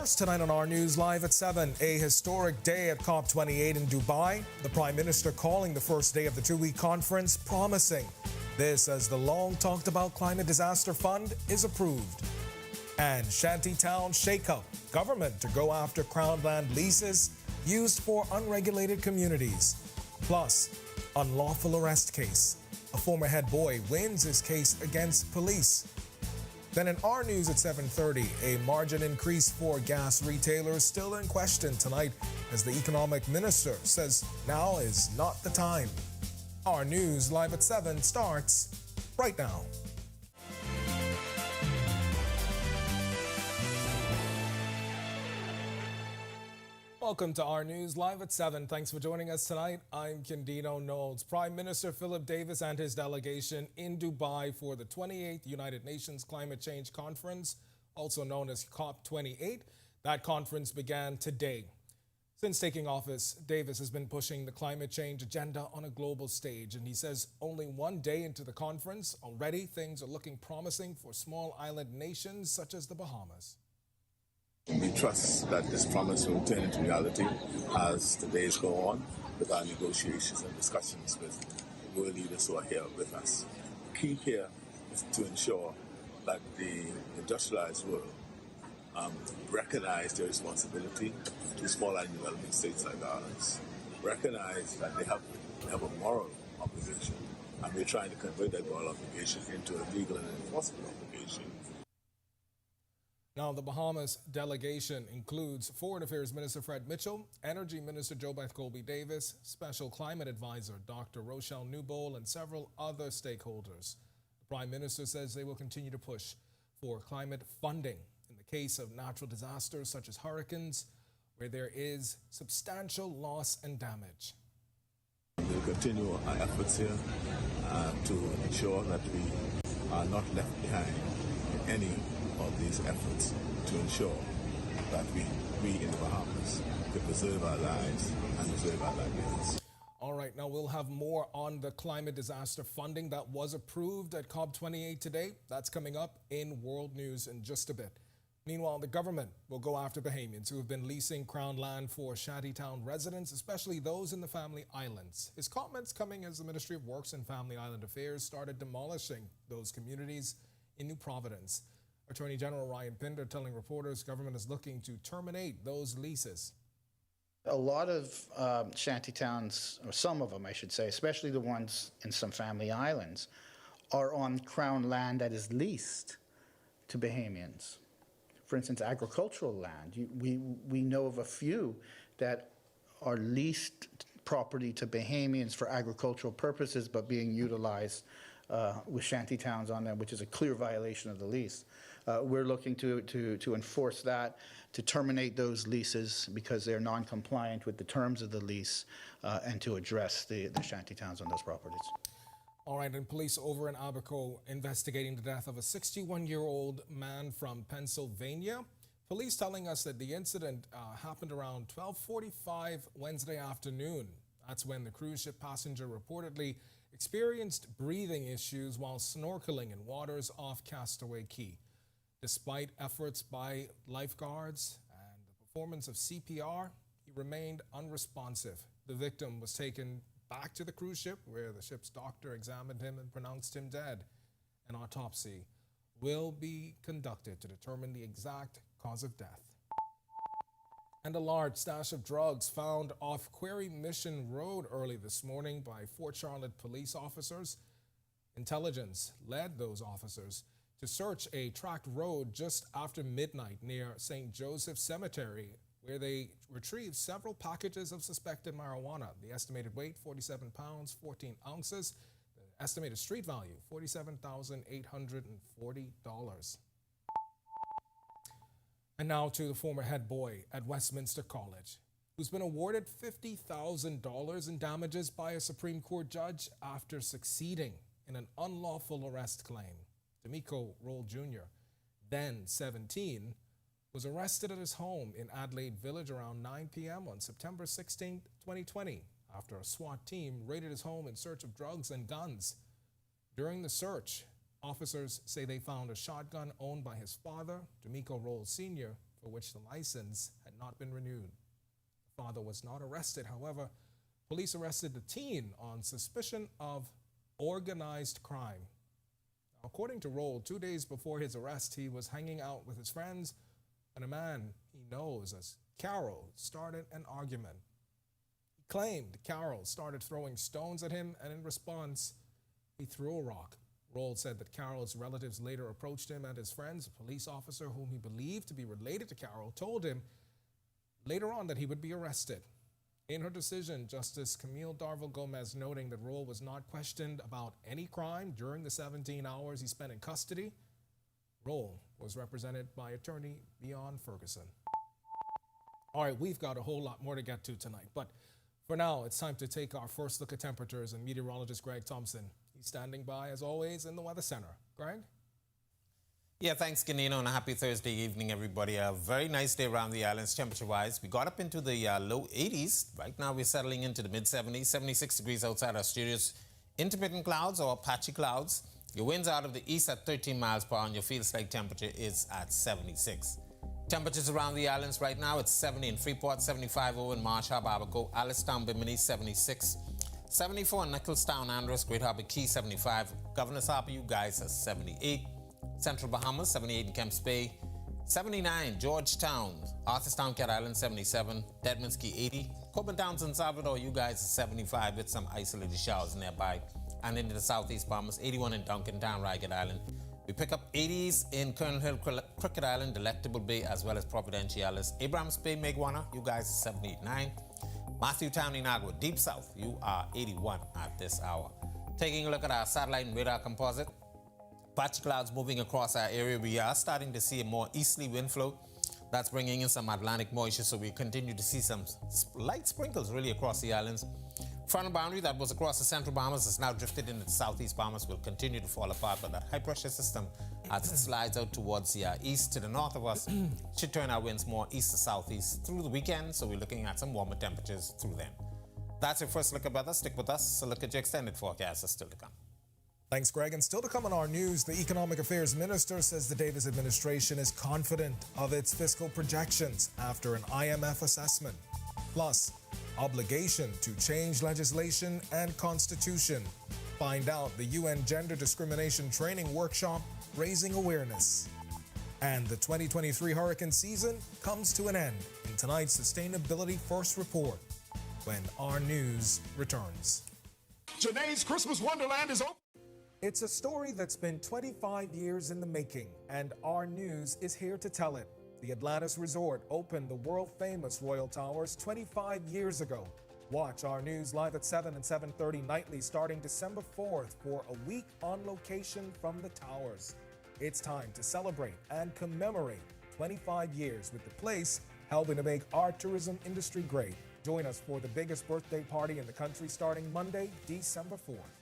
First tonight on our news live at 7, a historic day at COP28 in Dubai. The Prime Minister calling the first day of the two-week conference promising this as the long-talked about climate disaster fund is approved. And Shantytown shakeup, government to go after Crown land leases used for unregulated communities. Plus, unlawful arrest case. A former head boy wins his case against police. Then in our news at 7:30, a margin increase for gas retailers still in question tonight as the economic minister says now is not the time. Our news live at 7 starts right now. Welcome to our news live at 7. Thanks for joining us tonight. I'm Candido Knowles. Prime Minister Philip Davis and his delegation in Dubai for the 28th United Nations Climate Change Conference, also known as COP28. That conference began today. Since taking office, Davis has been pushing the climate change agenda on a global stage, and he says only one day into the conference, already things are looking promising for small island nations such as the Bahamas. We trust that this promise will turn into reality as the days go on with our negotiations and discussions with world leaders who are here with us. The key here is to ensure that the industrialized world recognize their responsibility to small island developing states like ours, recognize that they have a moral obligation, and we're trying to convert that moral obligation into a legal and enforceable obligation. Now, the Bahamas delegation includes Foreign Affairs Minister Fred Mitchell, Energy Minister JoBeth Colby Davis, Special Climate Advisor Dr. Rochelle Newbold, and several other stakeholders. The Prime Minister says they will continue to push for climate funding in the case of natural disasters such as hurricanes, where there is substantial loss and damage. We'll continue our efforts here to ensure that we are not left behind in any of these efforts to ensure that we in the Bahamas can preserve our lives and preserve our livelihoods. All right, now we'll have more on the climate disaster funding that was approved at COP28 today. That's coming up in World News in just a bit. Meanwhile, the government will go after Bahamians who have been leasing Crown land for Shantytown residents, especially those in the Family Islands. His comments coming as the Ministry of Works and Family Island Affairs started demolishing those communities in New Providence. Attorney General Ryan Pinder telling reporters government is looking to terminate those leases. A lot of shantytowns, or some of them I should say, especially the ones in some Family Islands, are on Crown land that is leased to Bahamians. For instance, agricultural land. We know of a few that are leased property to Bahamians for agricultural purposes but being utilized with shantytowns on them, which is a clear violation of the lease. We're looking to enforce that, to terminate those leases because they're non-compliant with the terms of the lease, and to address the shantytowns on those properties. All right, and police over in Abaco investigating the death of a 61-year-old man from Pennsylvania. Police telling us that the incident happened around 12:45 Wednesday afternoon. That's when the cruise ship passenger reportedly experienced breathing issues while snorkeling in waters off Castaway Key. Despite efforts by lifeguards and the performance of CPR, he remained unresponsive. The victim was taken back to the cruise ship where the ship's doctor examined him and pronounced him dead. An autopsy will be conducted to determine the exact cause of death. And a large stash of drugs found off Quarry Mission Road early this morning by Fort Charlotte police officers. Intelligence led those officers to search a tracked road just after midnight near St. Joseph Cemetery, where they retrieved several packages of suspected marijuana. The estimated weight, 47 pounds, 14 ounces. The estimated street value, $47,840. And now to the former head boy at Westminster College, who's been awarded $50,000 in damages by a Supreme Court judge after succeeding in an unlawful arrest claim. D'Amico Roll Jr., then 17, was arrested at his home in Adelaide Village around 9 p.m. on September 16, 2020, after a SWAT team raided his home in search of drugs and guns. During the search, officers say they found a shotgun owned by his father, D'Amico Roll Sr., for which the license had not been renewed. The father was not arrested. However, police arrested the teen on suspicion of organized crime. According to Roll, 2 days before his arrest, he was hanging out with his friends and a man he knows as Carol started an argument. He claimed Carol started throwing stones at him, and in response, he threw a rock. Roll said that Carol's relatives later approached him and his friends. A police officer whom he believed to be related to Carol told him later on that he would be arrested. In her decision, Justice Camille Darville Gomez noting that Roll was not questioned about any crime during the 17 hours he spent in custody. Roll was represented by attorney Beyond Ferguson. All right, we've got a whole lot more to get to tonight, but for now, it's time to take our first look at temperatures, and meteorologist Greg Thompson. He's standing by, as always, in the Weather Center. Greg? Yeah, thanks, Ganino, and a happy Thursday evening, everybody. A very nice day around the islands, temperature-wise. We got up into the low 80s. Right now, we're settling into the mid-70s, 76 degrees outside our studios. Intermittent clouds or patchy clouds. Your winds out of the east at 13 miles per hour, and your field-strike temperature is at 76. Temperatures around the islands right now, it's 70 in Freeport, 75 over in Marsh Harbour, Abaco, Alistown, Bimini, 76. 74 in Nicholstown, Andros, Great Harbour Key, 75. Governor's Harbour, you guys, are 78. Central Bahamas, 78 in Kemps Bay. 79, Georgetown, Arthurstown, Cat Island, 77. Deadman's Key, 80. Coburn Downs in Salvador, you guys, are 75 with some isolated showers nearby. And into the southeast Bahamas, 81 in Duncantown, Ragged Island. We pick up 80s in Colonel Hill, Crooked Island, Delectable Bay, as well as Providenciales. Abrams Bay, Meguana, you guys, are 79. Matthewtown, Inagua, Deep South, you are 81 at this hour. Taking a look at our satellite and radar composite. Patchy clouds moving across our area. We are starting to see a more easterly wind flow. That's bringing in some Atlantic moisture, so we continue to see some light sprinkles really across the islands. Frontal boundary that was across the central Bahamas has now drifted into the southeast Bahamas, will continue to fall apart, but that high pressure system, as it slides out towards the east to the north of us, should turn our winds more east to southeast through the weekend, so we're looking at some warmer temperatures through then. That's your first look at weather. Stick with us. A look at your extended forecast is still to come. Thanks, Greg. And still to come on our news, the Economic Affairs Minister says the Davis administration is confident of its fiscal projections after an IMF assessment. Plus, obligation to change legislation and constitution. Find out the UN Gender Discrimination Training Workshop raising awareness. And the 2023 hurricane season comes to an end in tonight's Sustainability First Report when Our News returns. Janae's Christmas Wonderland is open. It's a story that's been 25 years in the making, and Our News is here to tell it. The Atlantis Resort opened the world-famous Royal Towers 25 years ago. Watch Our News live at 7 and 7:30 nightly starting December 4th for a week on location from the towers. It's time to celebrate and commemorate 25 years with the place helping to make our tourism industry great. Join us for the biggest birthday party in the country starting Monday, December 4th.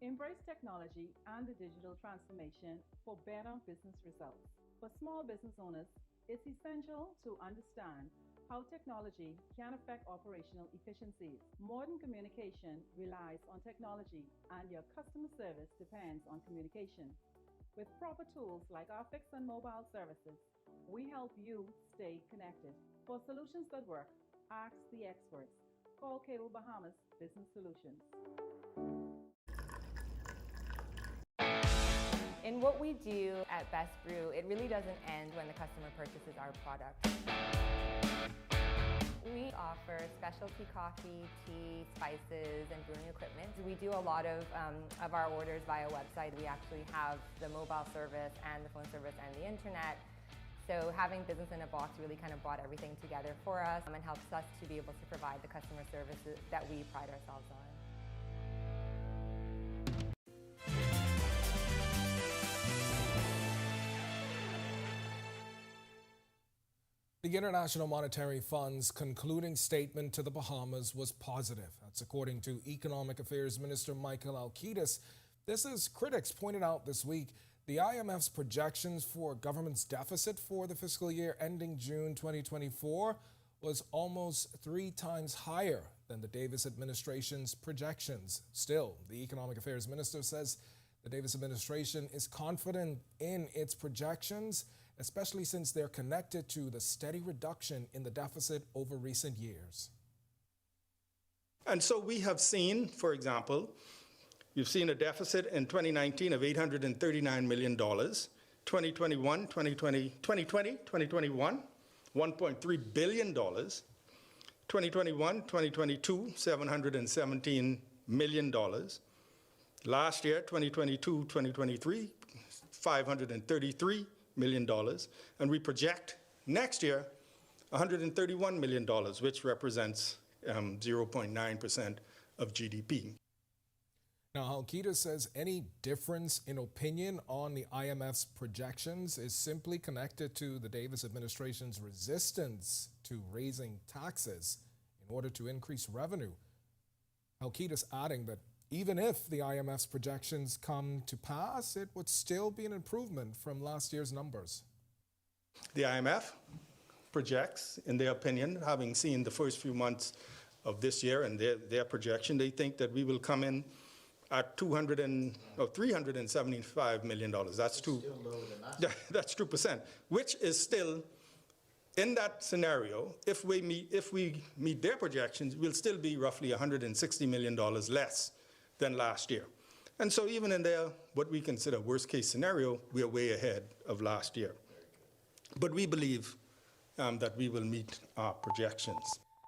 Embrace technology and the digital transformation for better business results. For small business owners, it's essential to understand how technology can affect operational efficiencies. Modern communication relies on technology, and your customer service depends on communication. With proper tools like our fixed and mobile services, we help you stay connected. For solutions that work, ask the experts. Call Cable Bahamas Business Solutions. In what we do at Best Brew, it really doesn't end when the customer purchases our product. We offer specialty coffee, tea, spices, and brewing equipment. We do a lot of our orders via website. We actually have the mobile service and the phone service and the internet. So having business in a box really kind of brought everything together for us and helps us to be able to provide the customer services that we pride ourselves on. The International Monetary Fund's concluding statement to the Bahamas was positive. That's according to Economic Affairs Minister Michael Alkidis. This is critics pointed out this week. The IMF's projections for government's deficit for the fiscal year ending June 2024 was almost 3 times higher than the Davis administration's projections. Still, the Economic Affairs Minister says the Davis administration is confident in its projections, especially since they're connected to the steady reduction in the deficit over recent years. And so we have seen, for example, you've seen a deficit in 2019 of $839 million, 2021, $1.3 billion, 2021, 2022, $717 million. Last year, 2022, 2023, $533 million. And we project next year $131 million, which represents 0.9% of GDP. Now, Alkidis says any difference in opinion on the IMF's projections is simply connected to the Davis administration's resistance to raising taxes in order to increase revenue. Alkidis adding that even if the IMF's projections come to pass, it would still be an improvement from last year's numbers. The IMF projects, in their opinion, having seen the first few months of this year and their projection, they think that we will come in at $375 million. That's still lower than that. That's 2%, which is still, in that scenario, if we meet their projections, we'll still be roughly $160 million less than last year. And so even in their, what we consider worst case scenario, we are way ahead of last year. But we believe that we will meet our projections.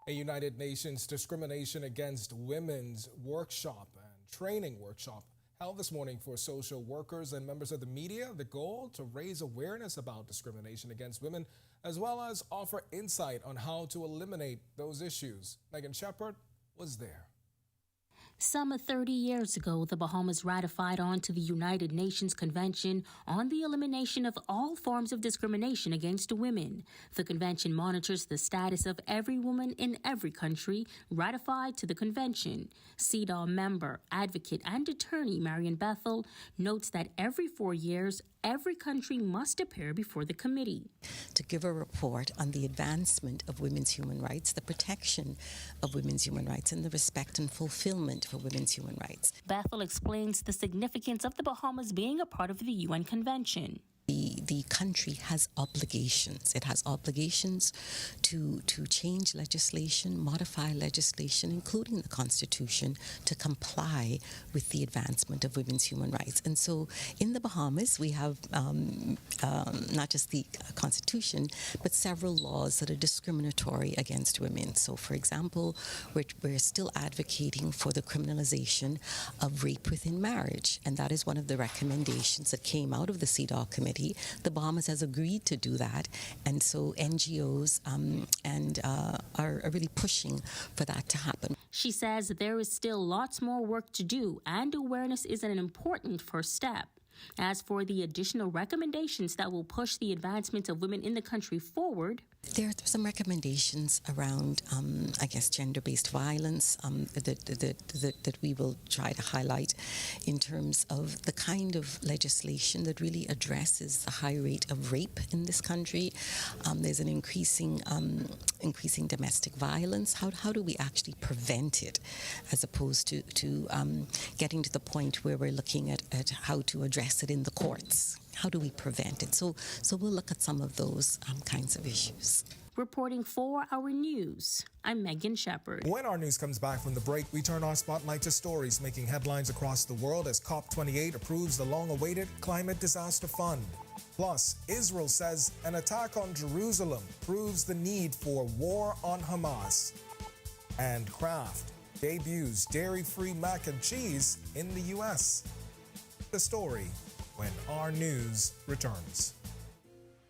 A United Nations Discrimination Against Women's workshop and training workshop held this morning for social workers and members of the media. The goal to raise awareness about discrimination against women, as well as offer insight on how to eliminate those issues. Megan Shepard was there. Some 30 years ago, the Bahamas ratified onto the United Nations Convention on the Elimination of All Forms of Discrimination Against Women. The convention monitors the status of every woman in every country ratified to the convention. CEDAW member, advocate, and attorney Marian Bethel notes that every 4 years, every country must appear before the committee to give a report on the advancement of women's human rights, the protection of women's human rights, and the respect and fulfillment for women's human rights. Bethel explains the significance of the Bahamas being a part of the UN Convention. The country has obligations. It has obligations to change legislation, modify legislation, including the Constitution, to comply with the advancement of women's human rights. And so in the Bahamas, we have not just the Constitution, but several laws that are discriminatory against women. So, for example, we're still advocating for the criminalization of rape within marriage. And that is one of the recommendations that came out of the CEDAW committee. The Bahamas has agreed to do that, and so NGOs are really pushing for that to happen. She says there is still lots more work to do, and awareness is an important first step. As for the additional recommendations that will push the advancement of women in the country forward, there are some recommendations around, gender-based violence that we will try to highlight in terms of the kind of legislation that really addresses the high rate of rape in this country. There's an increasing domestic violence. How do we actually prevent it, as opposed to getting to the point where we're looking at how to address it in the courts? How do we prevent it? So we'll look at some of those kinds of issues. Reporting for Our News, I'm Megan Shepard. When our news comes back from the break, we turn our spotlight to stories making headlines across the world as COP28 approves the long-awaited Climate Disaster Fund. Plus, Israel says an attack on Jerusalem proves the need for war on Hamas. And Kraft debuts dairy-free mac and cheese in the U.S. The story when our news returns.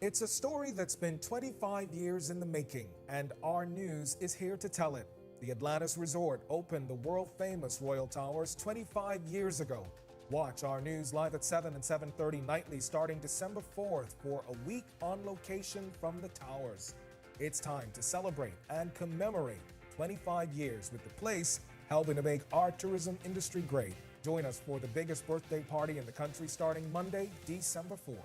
It's a story that's been 25 years in the making, and our news is here to tell it. The Atlantis Resort opened the world-famous Royal Towers 25 years ago. Watch our news live at 7 and 7:30 nightly starting December 4th for a week on location from the Towers. It's time to celebrate and commemorate 25 years with the place helping to make our tourism industry great. Join us for the biggest birthday party in the country starting Monday, December 4th.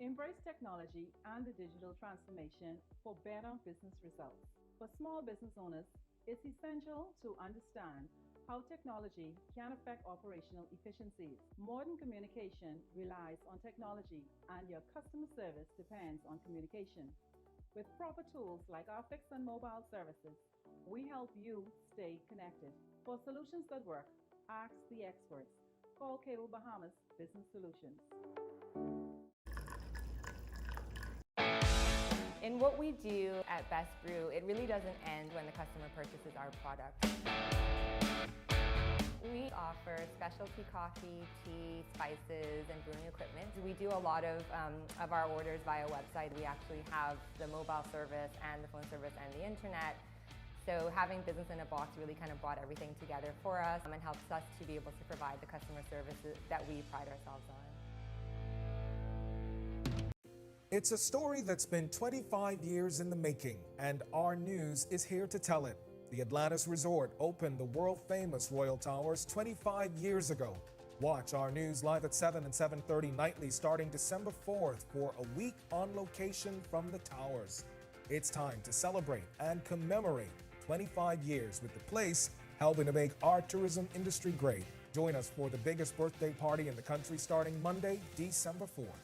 Embrace technology and the digital transformation for better business results. For small business owners, it's essential to understand how technology can affect operational efficiencies. Modern communication relies on technology, and your customer service depends on communication. With proper tools like our fixed and mobile services, we help you stay connected. For solutions that work, ask the experts. Call Cable Bahamas Business Solutions. In what we do at Best Brew, it really doesn't end when the customer purchases our product. We offer specialty coffee, tea, spices, and brewing equipment. We do a lot of our orders via website. We actually have the mobile service and the phone service and the internet. So having business in a box really kind of brought everything together for us and helps us to be able to provide the customer services that we pride ourselves on. It's a story that's been 25 years in the making, and Our News is here to tell it. The Atlantis Resort opened the world-famous Royal Towers 25 years ago. Watch Our News live at 7 and 7:30 nightly starting December 4th for a week on location from the towers. It's time to celebrate and commemorate 25 years with the place helping to make our tourism industry great. Join us for the biggest birthday party in the country starting Monday, December 4th.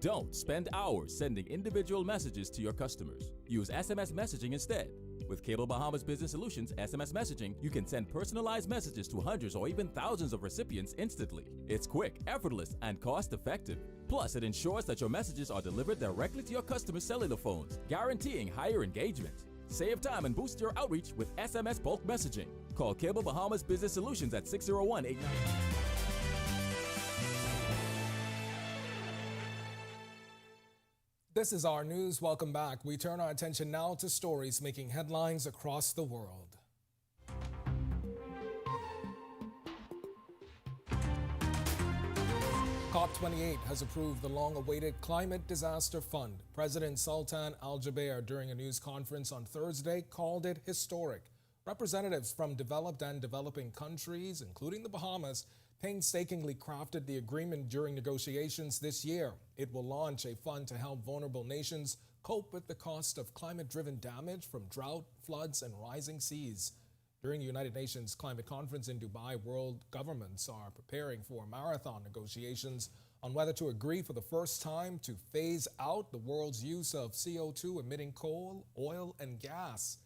Don't spend hours sending individual messages to your customers. Use SMS messaging instead. With Cable Bahamas Business Solutions SMS messaging, you can send personalized messages to hundreds or even thousands of recipients instantly. It's quick, effortless, and cost-effective. Plus, it ensures that your messages are delivered directly to your customers' cellular phones, guaranteeing higher engagement. Save time and boost your outreach with SMS bulk messaging. Call Cable Bahamas Business Solutions at 601-89. This is Our News. Welcome back. We turn our attention now to stories making headlines across the world. COP28 has approved the long-awaited Climate Disaster Fund. President Sultan Al Jaber, during a news conference on Thursday, called it historic. Representatives from developed and developing countries, including the Bahamas, painstakingly crafted the agreement during negotiations this year. It will launch a fund to help vulnerable nations cope with the cost of climate-driven damage from drought, floods, and rising seas. During the United Nations Climate Conference in Dubai, world governments are preparing for marathon negotiations on whether to agree for the first time to phase out the world's use of CO2-emitting coal, oil, and gas,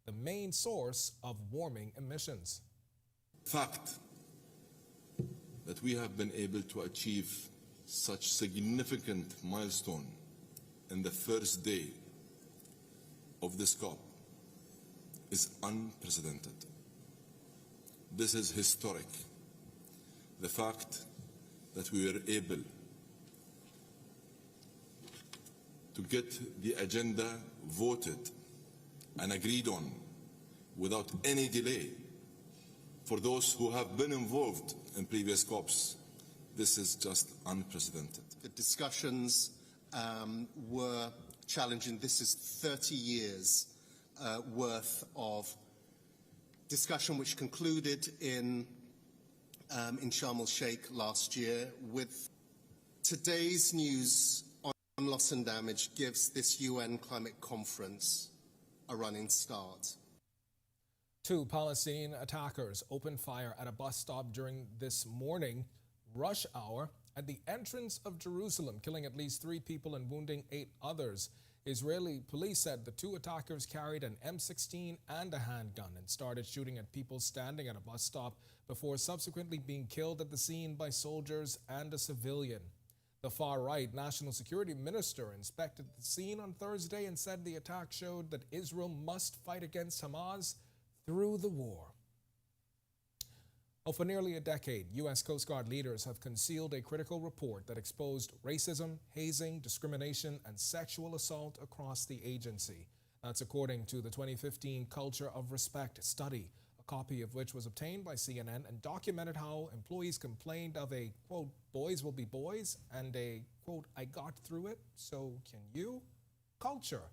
the main source of warming emissions. Fact that we have been able to achieve such significant milestone in the first day of this COP is unprecedented. This is historic. The fact that we were able to get the agenda voted and agreed on without any delay. For those who have been involved in previous COPs, this is just unprecedented. The discussions were challenging. This is 30 years worth of discussion, which concluded in Sharm el-Sheikh last year. With today's news loss and damage gives this UN climate conference a running start. 2 Palestinian attackers opened fire at a bus stop during this morning rush hour at the entrance of Jerusalem, killing at least 3 people and wounding 8 others. Israeli police said the 2 attackers carried an M16 and a handgun and started shooting at people standing at a bus stop before subsequently being killed at the scene by soldiers and a civilian. The far-right National Security Minister inspected the scene on Thursday and said the attack showed that Israel must fight against Hamas through the war. For nearly a decade, U.S. Coast Guard leaders have concealed a critical report that exposed racism, hazing, discrimination, and sexual assault across the agency. That's according to the 2015 Culture of Respect study, a copy of which was obtained by CNN and documented how employees complained of a, quote, boys will be boys, and a, quote, I got through it, so can you, culture.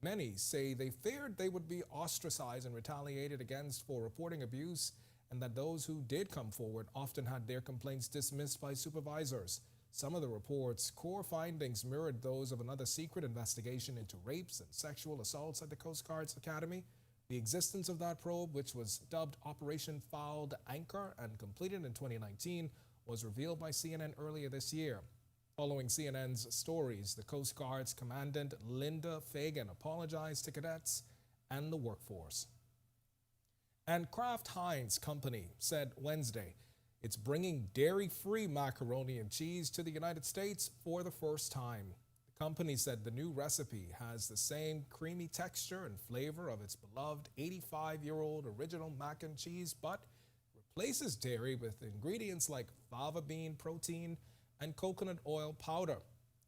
Many say they feared they would be ostracized and retaliated against for reporting abuse, and that those who did come forward often had their complaints dismissed by supervisors. Some of the report's core findings mirrored those of another secret investigation into rapes and sexual assaults at the Coast Guard's Academy. The existence of that probe, which was dubbed Operation Fouled Anchor and completed in 2019, was revealed by CNN earlier this year. Following CNN's stories, the Coast Guard's Commandant Linda Fagan apologized to cadets and the workforce. And Kraft Heinz Company said Wednesday it's bringing dairy-free macaroni and cheese to the United States for the first time. The company said the new recipe has the same creamy texture and flavor of its beloved 85-year-old original mac and cheese, but replaces dairy with ingredients like fava bean protein and coconut oil powder.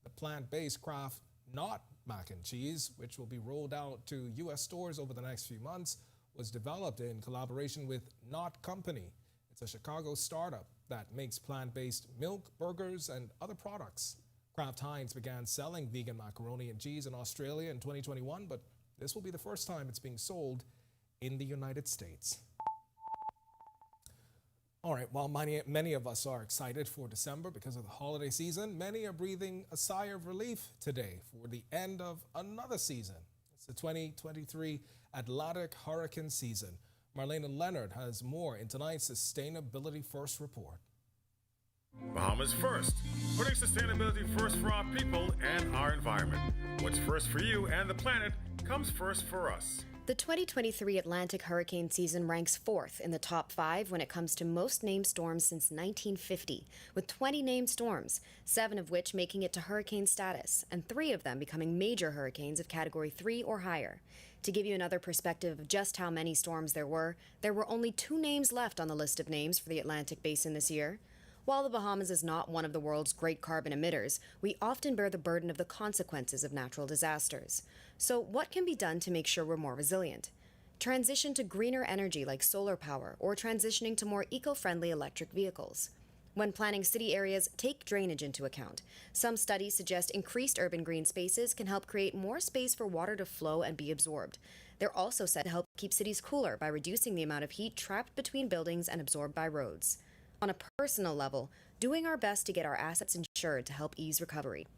The plant-based Kraft Not mac and cheese, which will be rolled out to U.S. stores over the next few months, was developed in collaboration with Not Company. It's a Chicago startup that makes plant-based milk, burgers, and other products. Kraft Heinz began selling vegan macaroni and cheese in Australia in 2021, but this will be the first time it's being sold in the United States. All right, while many of us are excited for December because of the holiday season, many are breathing a sigh of relief today for the end of another season. It's the 2023 Atlantic hurricane season. Marlena Leonard has more in tonight's Sustainability First report. Bahamas First, putting sustainability first for our people and our environment. What's first for you and the planet comes first for us. The 2023 Atlantic hurricane season ranks 4th in the top 5 when it comes to most named storms since 1950, with 20 named storms, 7 of which making it to hurricane status, and 3 of them becoming major hurricanes of Category 3 or higher. To give you another perspective of just how many storms there were only 2 names left on the list of names for the Atlantic Basin this year. While the Bahamas is not one of the world's great carbon emitters, we often bear the burden of the consequences of natural disasters. So what can be done to make sure we're more resilient? Transition to greener energy like solar power, or transitioning to more eco-friendly electric vehicles. When planning city areas, take drainage into account. Some studies suggest increased urban green spaces can help create more space for water to flow and be absorbed. They're also said to help keep cities cooler by reducing the amount of heat trapped between buildings and absorbed by roads. On a personal level, doing our best to get our assets insured to help ease recovery.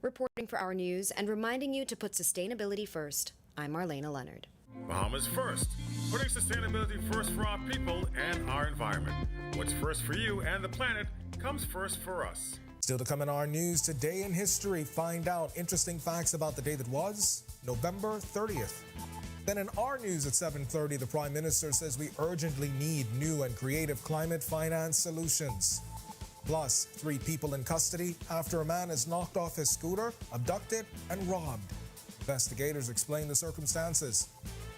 Reporting for Our News and reminding you to put sustainability first, I'm Marlena Leonard. Bahamas First, putting sustainability first for our people and our environment. What's first for you and the planet comes first for us. Still to come in Our News, Today in History, find out interesting facts about the day that was, November 30th. Then in Our News at 7:30, the Prime Minister says we urgently need new and creative climate finance solutions. Plus, 3 people in custody after a man is knocked off his scooter, abducted, and robbed. Investigators explain the circumstances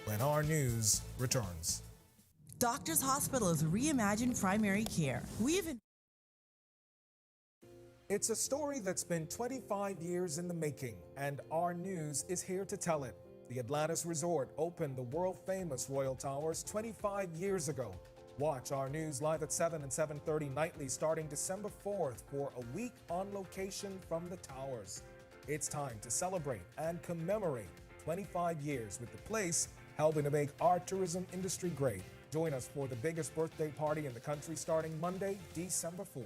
when Our News returns. Doctors Hospitals reimagine primary care. It's a story that's been 25 years in the making, and Our News is here to tell it. The Atlantis Resort opened the world-famous Royal Towers 25 years ago. Watch Our News live at 7 and 7:30 nightly starting December 4th for a week on location from the Towers. It's time to celebrate and commemorate 25 years with the place helping to make our tourism industry great. Join us for the biggest birthday party in the country starting Monday, December 4th.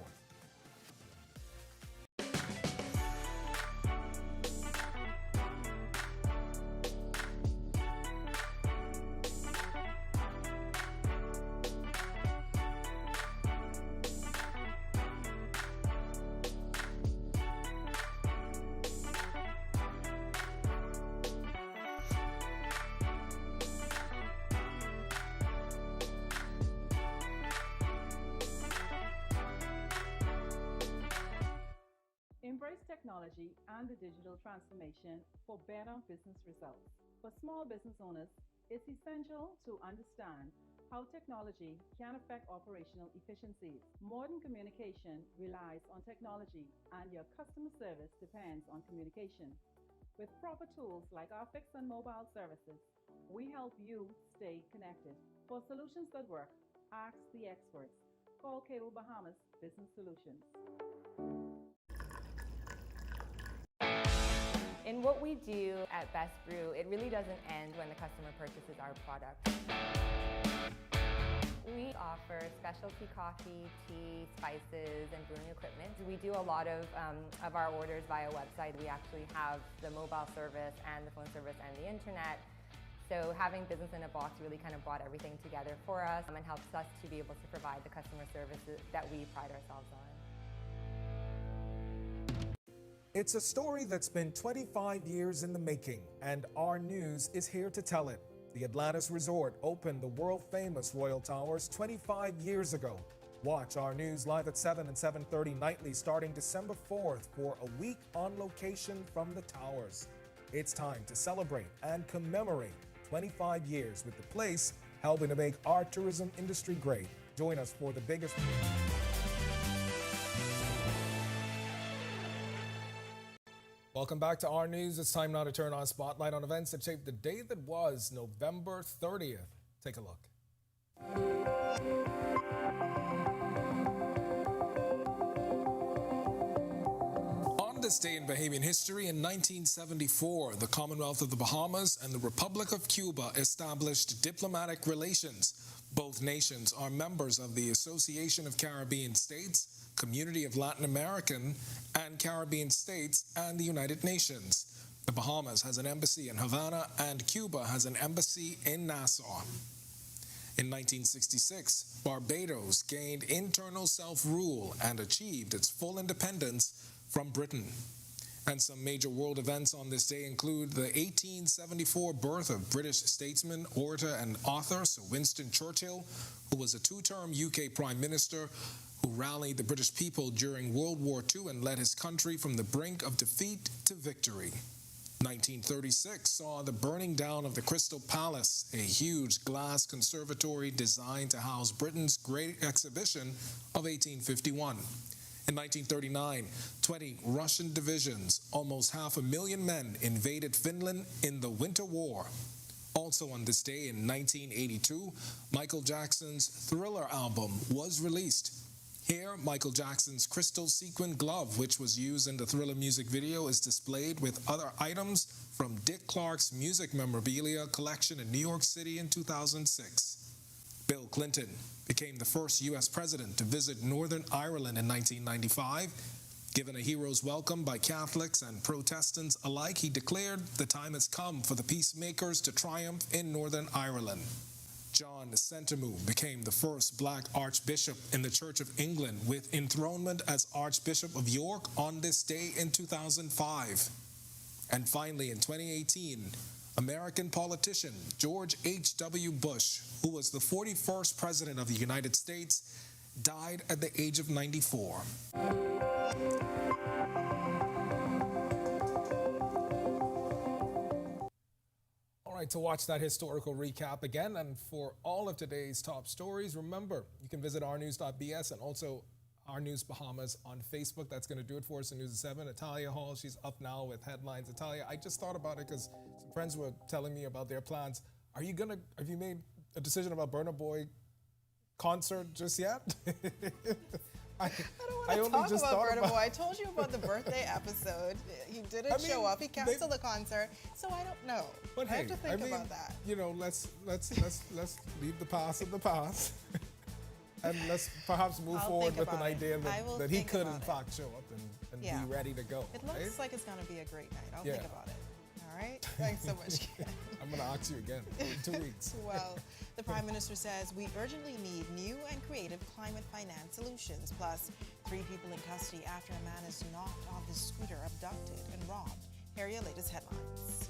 technology and the digital transformation for better business results. For small business owners, it's essential to understand how technology can affect operational efficiencies. Modern communication relies on technology, and your customer service depends on communication. With proper tools like our fixed and mobile services, we help you stay connected. For solutions that work, ask the experts. Call Cable Bahamas Business Solutions. In what we do at Best Brew, it really doesn't end when the customer purchases our product. We offer specialty coffee, tea, spices, and brewing equipment. We do a lot of our orders via website. We actually have the mobile service and the phone service and the internet. So having business in a box really kind of brought everything together for us and helps us to be able to provide the customer services that we pride ourselves on. It's a story that's been 25 years in the making, and Our News is here to tell it. The Atlantis Resort opened the world-famous Royal Towers 25 years ago. Watch Our News live at 7 and 7:30 nightly starting December 4th for a week on location from the towers. It's time to celebrate and commemorate 25 years with the place helping to make our tourism industry great. Join us for the biggest... Welcome back to Our News. It's time now to turn our spotlight on events that shaped the day that was November 30th. Take a look. On this day in Bahamian history, in 1974, the Commonwealth of the Bahamas and the Republic of Cuba established diplomatic relations. Both nations are members of the Association of Caribbean States, Community of Latin American and Caribbean States, and the United Nations. The Bahamas has an embassy in Havana, and Cuba has an embassy in Nassau. In 1966, Barbados gained internal self-rule and achieved its full independence from Britain. And some major world events on this day include the 1874 birth of British statesman, orator, and author Sir Winston Churchill, who was a two-term UK Prime Minister who rallied the British people during World War II and led his country from the brink of defeat to victory. 1936 saw the burning down of the Crystal Palace, a huge glass conservatory designed to house Britain's Great Exhibition of 1851. In 1939, 20 Russian divisions, almost 500,000 men, invaded Finland in the Winter War. Also on this day in 1982, Michael Jackson's Thriller album was released. Here, Michael Jackson's crystal sequin glove, which was used in the Thriller music video, is displayed with other items from Dick Clark's music memorabilia collection in New York City in 2006. Bill Clinton became the first U.S. president to visit Northern Ireland in 1995. Given a hero's welcome by Catholics and Protestants alike, he declared the time has come for the peacemakers to triumph in Northern Ireland. John Sentamu became the first black archbishop in the Church of England, with enthronement as Archbishop of York on this day in 2005. And finally, in 2018, American politician George H.W. Bush, who was the 41st President of the United States, died at the age of 94. All right, to watch that historical recap again and for all of today's top stories, remember, you can visit ournews.bs and also Our News Bahamas on Facebook. That's going to do it for us in News at 7. Natalia Hall, she's up now with headlines. Natalia, I just thought about it because some friends were telling me about their plans. Have you made a decision about Burna Boy concert just yet? I don't want to talk about Burna Boy. I told you about the birthday episode. He didn't show up. He canceled the concert, so I don't know. But I have to think about that. You know, let's leave the past in the past, and let's perhaps move forward with an idea that he could in fact show up and be ready to go. It looks like it's going to be a great night. I'll think about it. All right. Thanks so much, Ken. I'm going to ask you again in 2 weeks. Well, the Prime Minister says we urgently need new and creative climate finance solutions. Plus, 3 people in custody after a man is knocked off his scooter, abducted, and robbed. Here are your latest headlines.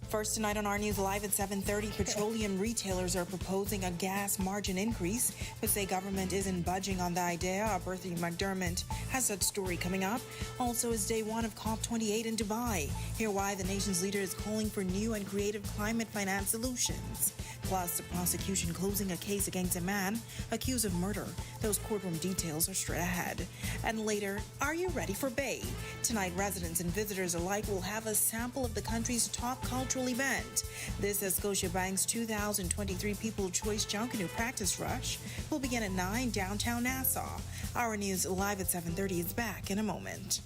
First tonight on Our News Live at 7:30, petroleum retailers are proposing a gas margin increase, but say government isn't budging on the idea. Bertha McDermott has that story coming up. Also, it's day one of COP28 in Dubai. Hear why the nation's leader is calling for new and creative climate finance solutions. Plus, the prosecution closing a case against a man accused of murder. Those courtroom details are straight ahead. And later, are you ready for Bay? Tonight, residents and visitors alike will have a sample of the country's top cultural event. This is Scotiabank's 2023 People Choice Junkanoo Practice Rush will begin at 9 downtown Nassau. Our News Live at 7:30 is back in a moment.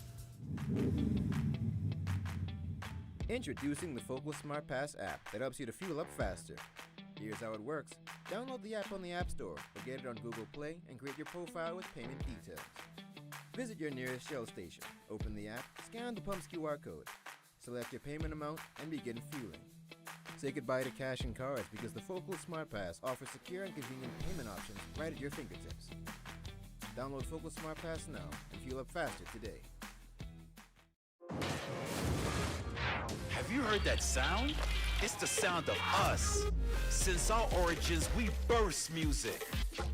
Introducing the Focal Smart Pass app that helps you to fuel up faster. Here's how it works. Download the app on the App Store or get it on Google Play and create your profile with payment details. Visit your nearest Shell station, open the app, scan the pump's QR code, select your payment amount, and begin fueling. Say goodbye to cash and cards because the Focal Smart Pass offers secure and convenient payment options right at your fingertips. Download Focal Smart Pass now and fuel up faster today. Have you heard that sound? It's the sound of us. Since our origins, we burst music.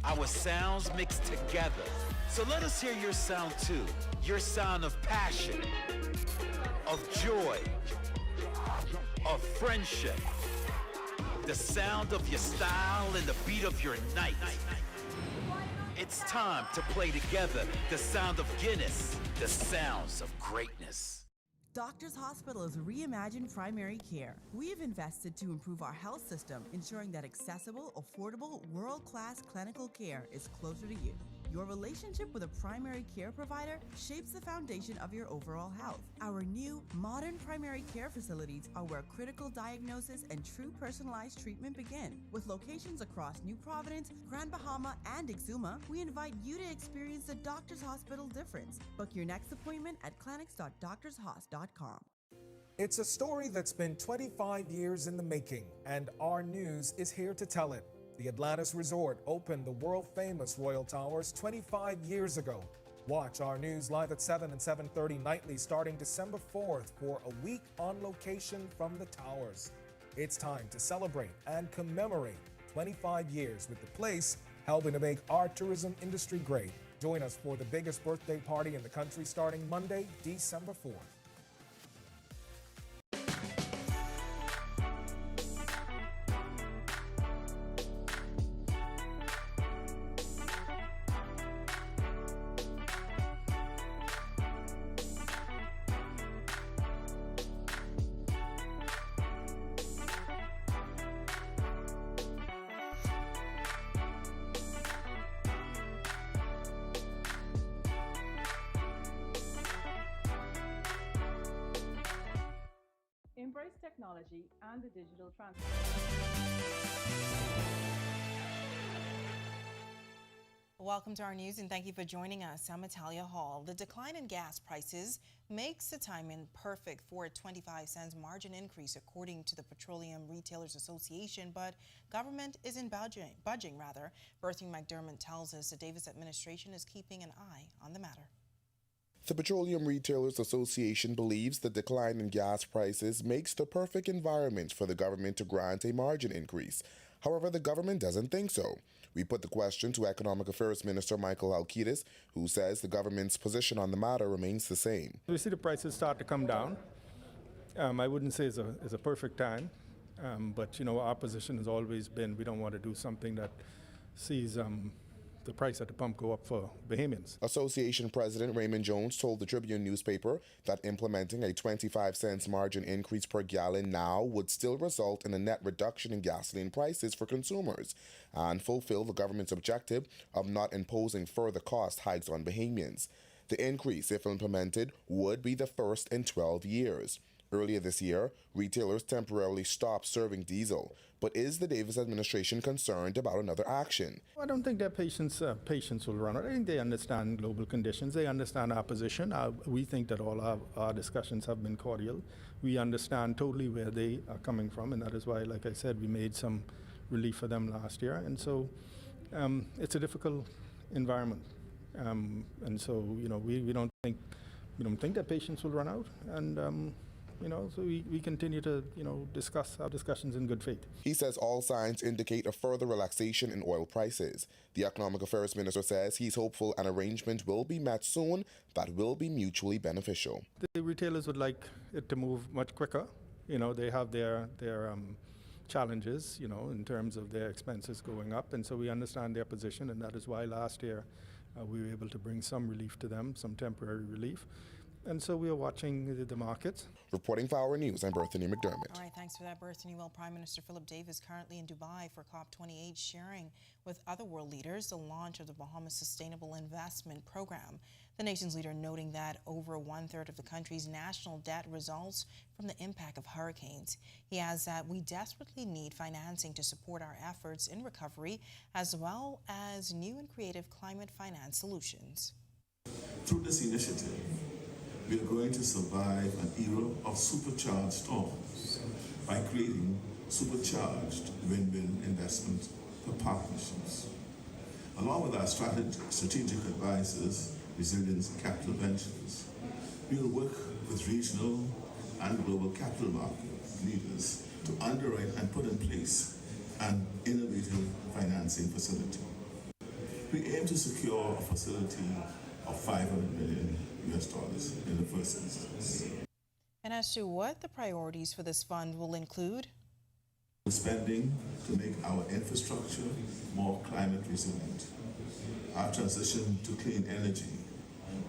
Our sounds mixed together. So let us hear your sound too. Your sound of passion, of joy, of friendship. The sound of your style and the beat of your night. It's time to play together the sound of Guinness, the sounds of greatness. Doctors Hospitals reimagine primary care. We have invested to improve our health system, ensuring that accessible, affordable, world-class clinical care is closer to you. Your relationship with a primary care provider shapes the foundation of your overall health. Our new, modern primary care facilities are where critical diagnosis and true personalized treatment begin. With locations across New Providence, Grand Bahama, and Exuma, we invite you to experience the Doctors Hospital difference. Book your next appointment at clinics.doctorshos.com. It's a story that's been 25 years in the making, and Our News is here to tell it. The Atlantis Resort opened the world-famous Royal Towers 25 years ago. Watch Our News live at 7 and 7:30 nightly starting December 4th for a week on location from the Towers. It's time to celebrate and commemorate 25 years with the place helping to make our tourism industry great. Join us for the biggest birthday party in the country starting Monday, December 4th. Embrace technology and the digital transformation. Welcome to Our News and thank you for joining us. I'm Natalia Hall. The decline in gas prices makes the timing perfect for a 25-cent margin increase, according to the Petroleum Retailers Association, but government isn't budging. Bertha McDermott tells us the Davis administration is keeping an eye on the matter. The Petroleum Retailers Association believes the decline in gas prices makes the perfect environment for the government to grant a margin increase. However, the government doesn't think so. We put the question to Economic Affairs Minister Michael Halkitis, who says the government's position on the matter remains the same. We see the prices start to come down. I wouldn't say it's a perfect time, but our position has always been we don't want to do something that sees the price at the pump go up for Bahamians. Association President Raymond Jones told the Tribune newspaper that implementing a 25-cent margin increase per gallon now would still result in a net reduction in gasoline prices for consumers and fulfill the government's objective of not imposing further cost hikes on Bahamians. The increase, if implemented, would be the first in 12 years. Earlier this year, retailers temporarily stopped serving diesel. But is the Davis administration concerned about another action? I don't think their patience will run out. I think they understand global conditions. They understand our position. We think that all our discussions have been cordial. We understand totally where they are coming from, and that is why, like I said, we made some relief for them last year. And so it's a difficult environment. And so, we don't think that patience will run out. And so we continue to, discuss our discussions in good faith. He says all signs indicate a further relaxation in oil prices. The Economic Affairs Minister says he's hopeful an arrangement will be met soon that will be mutually beneficial. The retailers would like it to move much quicker. They have their challenges, in terms of their expenses going up, and so we understand their position, and that is why last year we were able to bring some relief to them, some temporary relief. And so we are watching the markets. Reporting for Our News, I'm Berthany McDermott. All right, thanks for that, Berthany. Well, Prime Minister Philip Davis currently in Dubai for COP28, sharing with other world leaders the launch of the Bahamas Sustainable Investment Program. The nation's leader noting that over 1/3 of the country's national debt results from the impact of hurricanes. He adds that we desperately need financing to support our efforts in recovery, as well as new and creative climate finance solutions. Through this initiative, we are going to survive an era of supercharged storms by creating supercharged win-win investment partnerships. Along with our strategic advisors, Resilience Capital Ventures, we will work with regional and global capital market leaders to underwrite and put in place an innovative financing facility. We aim to secure a facility of $500 million in the first instance. And as to what the priorities for this fund will include? Spending to make our infrastructure more climate resilient, our transition to clean energy,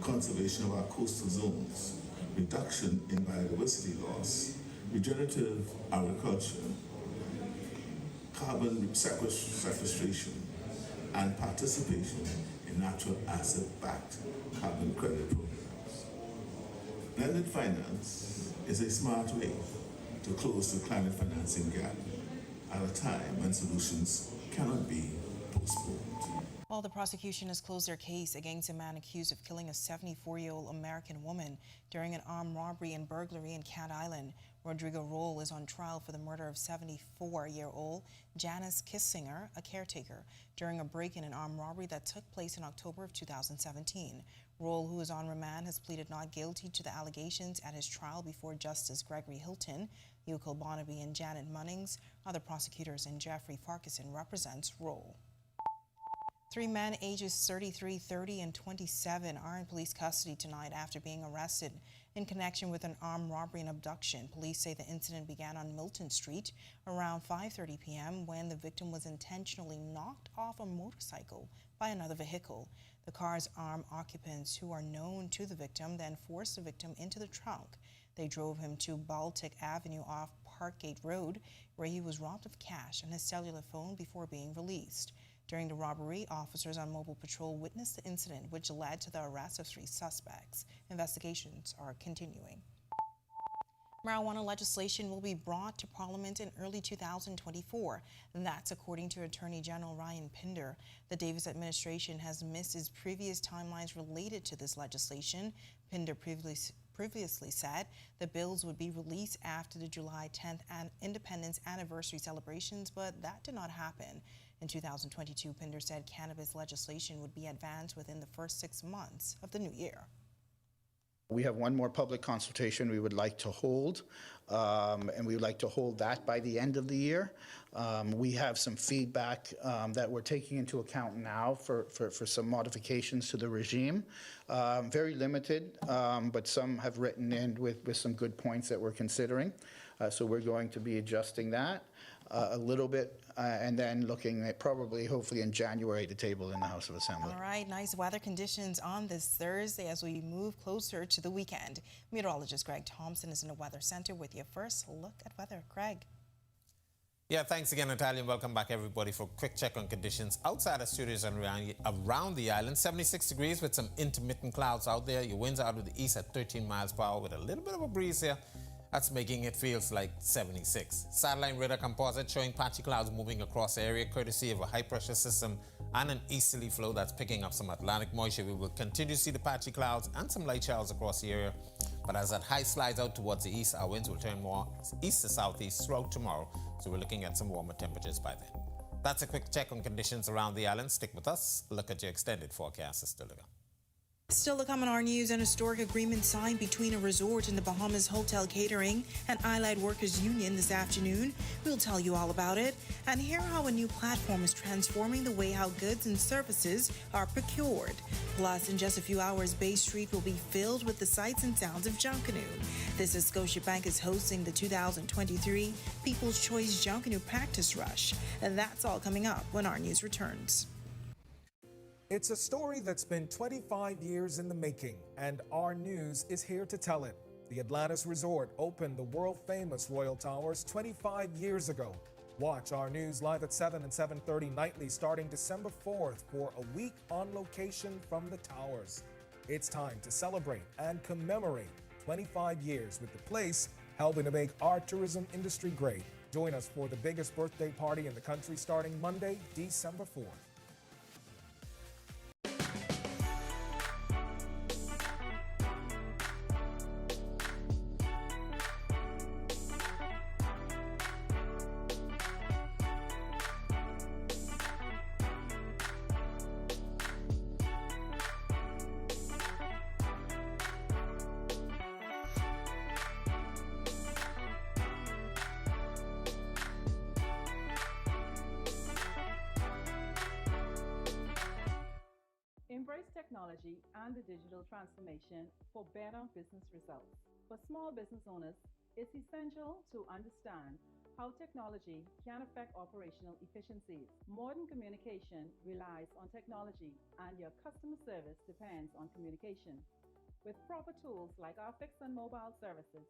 conservation of our coastal zones, reduction in biodiversity loss, regenerative agriculture, carbon sequestration, and participation in natural asset-backed carbon credit programs. Blended finance is a smart way to close the climate financing gap at a time when solutions cannot be postponed. Well, the prosecution has closed their case against a man accused of killing a 74-year-old American woman during an armed robbery and burglary in Cat Island. Rodrigo Roll is on trial for the murder of 74-year-old Janice Kissinger, a caretaker, during a break-in and armed robbery that took place in October of 2017. Roll, who is on remand, has pleaded not guilty to the allegations at his trial before Justice Gregory Hilton. Yukil Barnaby and Janet Munnings are the prosecutors, and Jeffrey Farquharson represents Roll. 3 men ages 33, 30, and 27 are in police custody tonight after being arrested in connection with an armed robbery and abduction. Police say the incident began on Milton Street around 5:30 p.m. when the victim was intentionally knocked off a motorcycle by another vehicle. The car's armed occupants, who are known to the victim, then forced the victim into the trunk. They drove him to Baltic Avenue off Parkgate Road, where he was robbed of cash and his cellular phone before being released. During the robbery, officers on mobile patrol witnessed the incident, which led to the arrest of 3 suspects. Investigations are continuing. Marijuana legislation will be brought to Parliament in early 2024. That's according to Attorney General Ryan Pinder. The Davis administration has missed its previous timelines related to this legislation. Pinder previously said the bills would be released after the July 10th Independence Anniversary celebrations, but that did not happen. In 2022, Pinder said cannabis legislation would be advanced within the first 6 months of the new year. We have one more public consultation we would like to hold, and we would like to hold that by the end of the year. We have some feedback that we're taking into account now for some modifications to the regime. Very limited, but some have written in with some good points that we're considering. So we're going to be adjusting that a little bit, and then looking at probably, hopefully in January, to table in the House of Assembly. All right, nice weather conditions on this Thursday as we move closer to the weekend. Meteorologist Greg Thompson is in the Weather Center with your first look at weather. Greg. Yeah, thanks again, Natalia, and welcome back, everybody, for a quick check on conditions outside the studios and around the island. 76 degrees with some intermittent clouds out there. Your winds out of the east at 13 miles per hour with a little bit of a breeze here. That's making it feels like 76. Satellite radar composite showing patchy clouds moving across the area courtesy of a high-pressure system and an easterly flow that's picking up some Atlantic moisture. We will continue to see the patchy clouds and some light showers across the area. But as that high slides out towards the east, our winds will turn more east to southeast throughout tomorrow. So we're looking at some warmer temperatures by then. That's a quick check on conditions around the island. Stick with us. Look at your extended forecast as to deliver. Still to come on our news, an historic agreement signed between a resort in the Bahamas Hotel Catering and Allied Workers Union this afternoon. We'll tell you all about it and hear how a new platform is transforming the way how goods and services are procured. Plus, in just a few hours, Bay Street will be filled with the sights and sounds of Junkanoo. This is Scotiabank is hosting the 2023 People's Choice Junkanoo Practice Rush. And that's all coming up when our news returns. It's a story that's been 25 years in the making, and our news is here to tell it. The Atlantis Resort opened the world-famous Royal Towers 25 years ago. Watch our news live at 7 and 7:30 nightly starting December 4th for a week on location from the Towers. It's time to celebrate and commemorate 25 years with the place helping to make our tourism industry great. Join us for the biggest birthday party in the country starting Monday, December 4th. Embrace technology and the digital transformation for better business results. For small business owners, it's essential to understand how technology can affect operational efficiencies. Modern communication relies on technology, and your customer service depends on communication. With proper tools like our fixed and mobile services,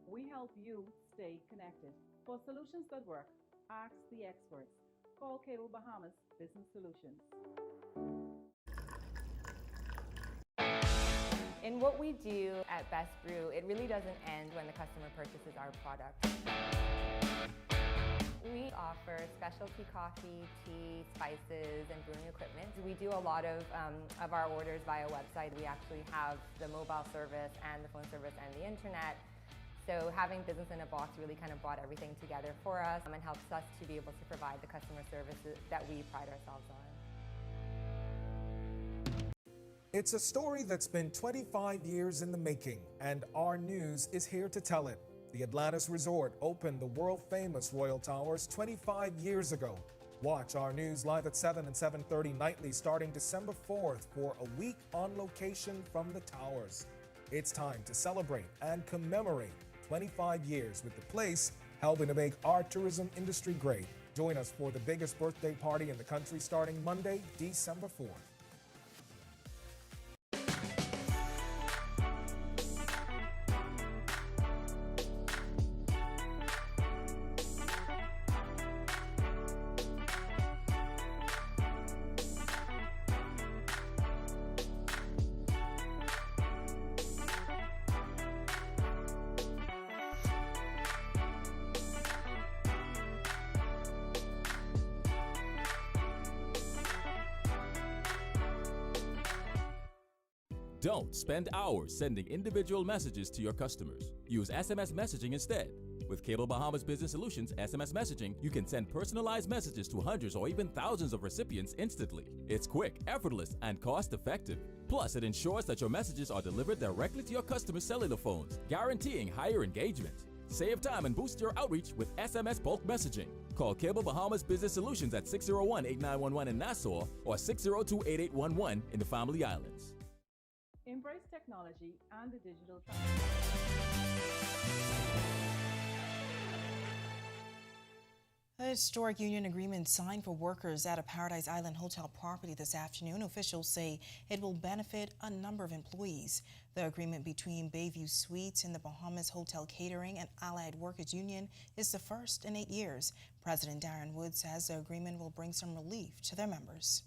we help you stay connected. For solutions that work, ask the experts. Call Cable Bahamas Business Solutions. In what we do at Best Brew, it really doesn't end when the customer purchases our product. We offer specialty coffee, tea, spices, and brewing equipment. We do a lot of our orders via website. We actually have the mobile service and the phone service and the internet. So having business in a box really kind of brought everything together for us and helps us to be able to provide the customer services that we pride ourselves on. It's a story that's been 25 years in the making, and our news is here to tell it. The Atlantis Resort opened the world-famous Royal Towers 25 years ago. Watch our news live at 7 and 7:30 nightly starting December 4th for a week on location from the Towers. It's time to celebrate and commemorate 25 years with the place helping to make our tourism industry great. Join us for the biggest birthday party in the country starting Monday, December 4th. Don't spend hours sending individual messages to your customers. Use SMS messaging instead. With Cable Bahamas Business Solutions SMS messaging, you can send personalized messages to hundreds or even thousands of recipients instantly. It's quick, effortless, and cost-effective. Plus, it ensures that your messages are delivered directly to your customers' cellular phones, guaranteeing higher engagement. Save time and boost your outreach with SMS bulk messaging. Call Cable Bahamas Business Solutions at 601-8911 in Nassau or 602-8811 in the Family Islands. Embrace technology and the digital transformation. A historic union agreement signed for workers at a Paradise Island hotel property this afternoon. Officials say it will benefit a number of employees. The agreement between Bayview Suites and the Bahamas Hotel Catering and Allied Workers Union is the first in 8 years. President Darren Wood says the agreement will bring some relief to their members.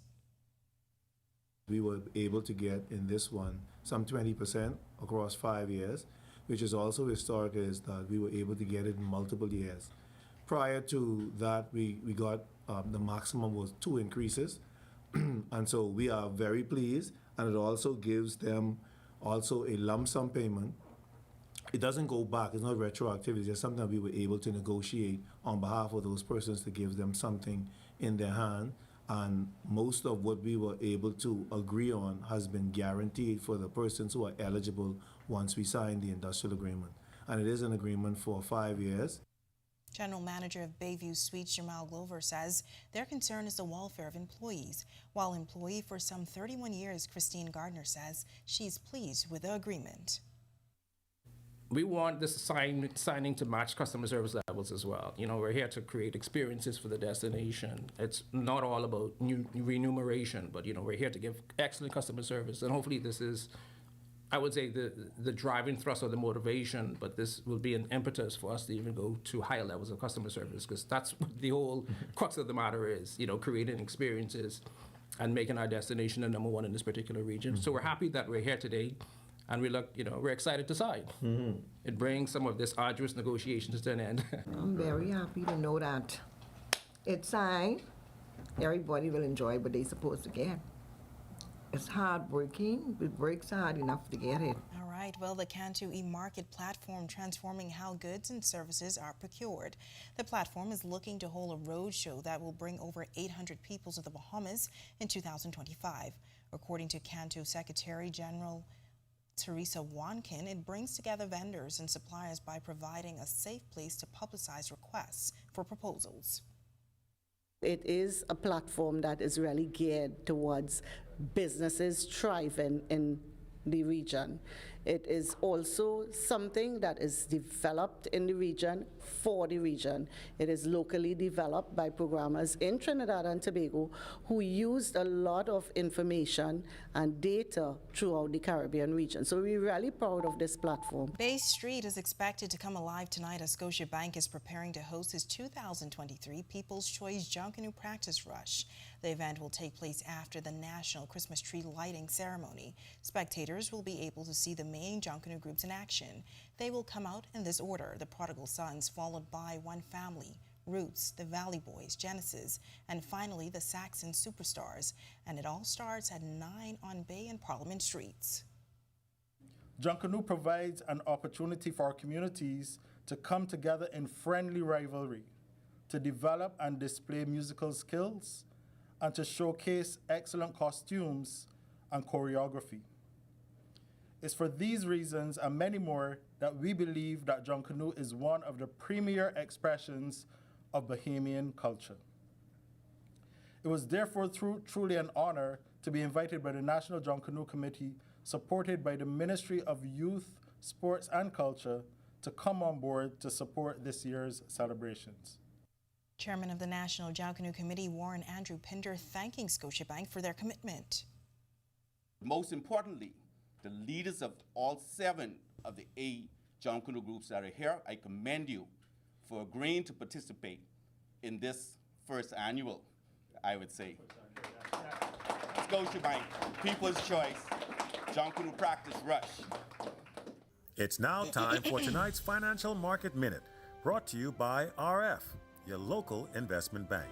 We were able to get in this one some 20% across 5 years, which is also historic, is that we were able to get it in multiple years. Prior to that, we got the maximum was 2 increases, and so we are very pleased, and it also gives them also a lump sum payment. It doesn't go back, it's not retroactive, it's just something that we were able to negotiate on behalf of those persons to give them something in their hand and most of what we were able to agree on has been guaranteed for the persons who are eligible once we sign the industrial agreement. And it is an agreement for 5 years. General Manager of Bayview Suites, Jamal Glover, says their concern is the welfare of employees. While employee for some 31 years, Christine Gardner says she's pleased with the agreement. We want this signing to match customer service levels as well. You know, we're here to create experiences for the destination. It's not all about remuneration, but, you know, we're here to give excellent customer service. And hopefully this is, I would say, the driving thrust of the motivation, but this will be an impetus for us to even go to higher levels of customer service, because that's what the whole crux of the matter is, you know, creating experiences and making our destination the #1 in this particular region. So we're happy that we're here today, and we're excited to sign. It brings some of this arduous negotiations to an end. I'm very happy to know that it's signed. Everybody will enjoy what they're supposed to get. It's hard working, it works hard enough to get it. All right, well, the Cannabis e-market platform transforming how goods and services are procured. The platform is looking to hold a roadshow that will bring over 800 people to the Bahamas in 2025. According to Cannabis Secretary General Teresa Wankin, it brings together vendors and suppliers by providing a safe place to publicize requests for proposals. It is a platform that is really geared towards businesses thriving in the region. It is also something that is developed in the region for the region. It is locally developed by programmers in Trinidad and Tobago who used a lot of information and data throughout the Caribbean region. So we're really proud of this platform. Bay Street is expected to come alive tonight as Scotiabank is preparing to host its 2023 People's Choice Junkanoo Practice Rush. The event will take place after the National Christmas Tree Lighting Ceremony. Spectators will be able to see the main Junkanoo groups in action. They will come out in this order: the Prodigal Sons, followed by One Family, Roots, the Valley Boys, Genesis, and finally the Saxon Superstars. And it all starts at 9 on Bay and Parliament Streets. Junkanoo provides an opportunity for our communities to come together in friendly rivalry, to develop and display musical skills, and to showcase excellent costumes and choreography. It's for these reasons and many more that we believe that Junkanoo is one of the premier expressions of Bahamian culture. It was therefore truly an honor to be invited by the National Junkanoo Committee, supported by the Ministry of Youth, Sports and Culture, to come on board to support this year's celebrations. Chairman of the National Junkanoo Committee, Warren Andrew Pinder, thanking Scotiabank for their commitment. Most importantly, the leaders of all 7 of the 8 Junkanoo groups that are here, I commend you for agreeing to participate in this first annual, I would say. Scotiabank, People's Choice, Junkanoo Practice Rush. It's now time for tonight's Financial Market Minute, brought to you by RF, your local investment bank.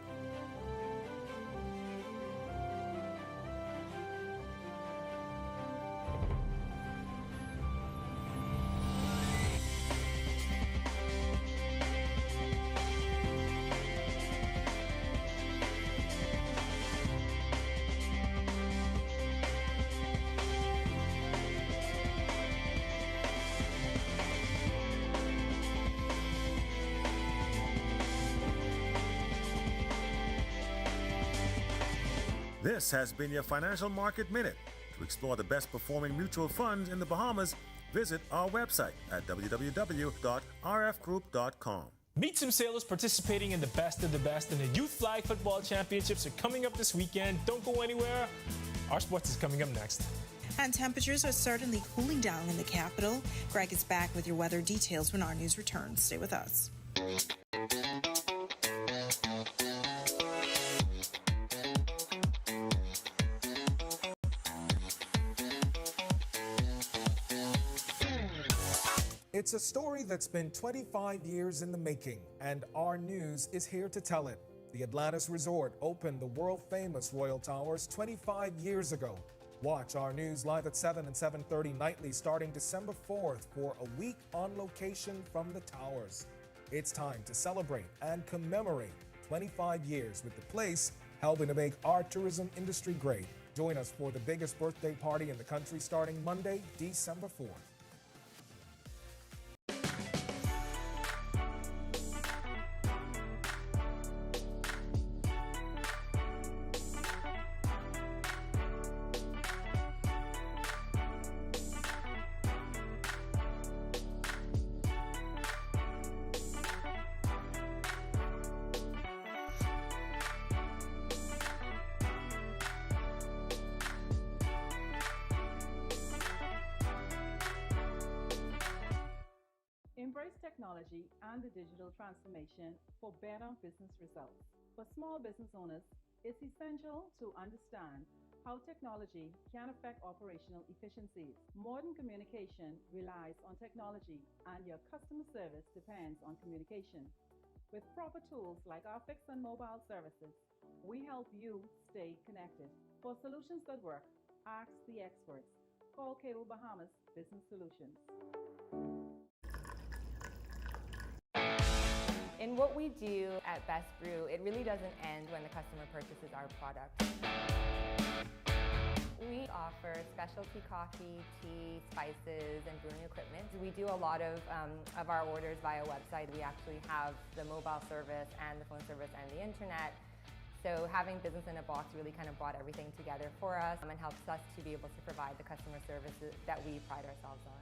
This has been your Financial Market Minute. To explore the best performing mutual funds in the Bahamas, visit our website at www.rfgroup.com. Meet some sailors participating in the best of the best, and the Youth Flag Football Championships are coming up this weekend. Don't go anywhere. Our sports is coming up next. And temperatures are certainly cooling down in the capital. Greg is back with your weather details when our news returns. Stay with us. It's a story that's been 25 years in the making, and our news is here to tell it. The Atlantis Resort opened the world-famous Royal Towers 25 years ago. Watch our news live at 7 and 7:30 nightly starting December 4th for a week on location from the Towers. It's time to celebrate and commemorate 25 years with the place helping to make our tourism industry great. Join us for the biggest birthday party in the country starting Monday, December 4th. Embrace technology and the digital transformation for better business results. For small business owners, it's essential to understand how technology can affect operational efficiencies. Modern communication relies on technology, and your customer service depends on communication. With proper tools like our fixed and mobile services, we help you stay connected. For solutions that work, ask the experts. Call Cable Bahamas Business Solutions. In what we do at Best Brew, it really doesn't end when the customer purchases our product. We offer specialty coffee, tea, spices, and brewing equipment. We do a lot of our orders via website. We actually have the mobile service and the phone service and the internet. So having business in a box really kind of brought everything together for us and helps us to be able to provide the customer services that we pride ourselves on.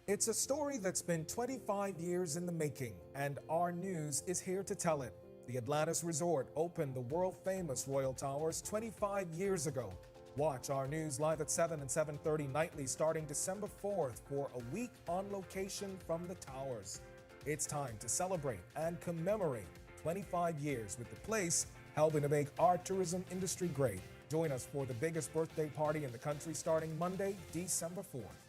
It's a story that's been 25 years in the making, and Our News is here to tell it. The Atlantis Resort opened the world-famous Royal Towers 25 years ago. Watch Our News live at 7 and 7:30 nightly starting December 4th for a week on location from the Towers. It's time to celebrate and commemorate 25 years with the place helping to make our tourism industry great. Join us for the biggest birthday party in the country starting Monday, December 4th.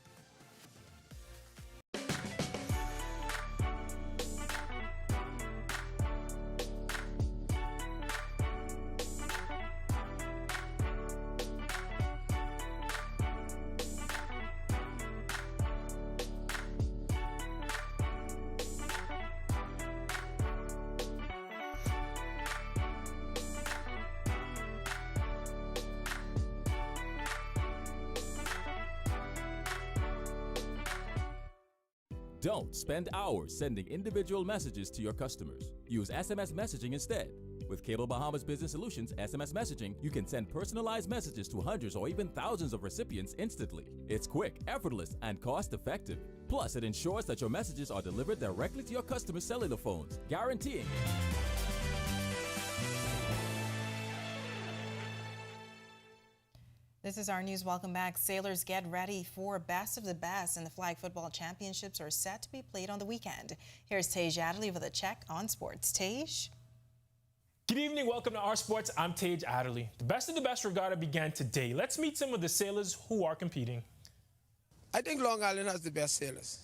Don't spend hours sending individual messages to your customers. Use SMS messaging instead. With Cable Bahamas Business Solutions SMS messaging, you can send personalized messages to hundreds or even thousands of recipients instantly. It's quick, effortless, and cost-effective. Plus, it ensures that your messages are delivered directly to your customers' cellular phones, guaranteeing This is Our News. Welcome back. Sailors, get ready for Best of the Best, and the Flag Football Championships are set to be played on the weekend. Here's Tej Adderley with a check on sports. Tej? Good evening. Welcome to Our Sports. I'm Tej Adderley. The Best of the Best regatta began today. Let's meet some of the sailors who are competing. I think Long Island has the best sailors,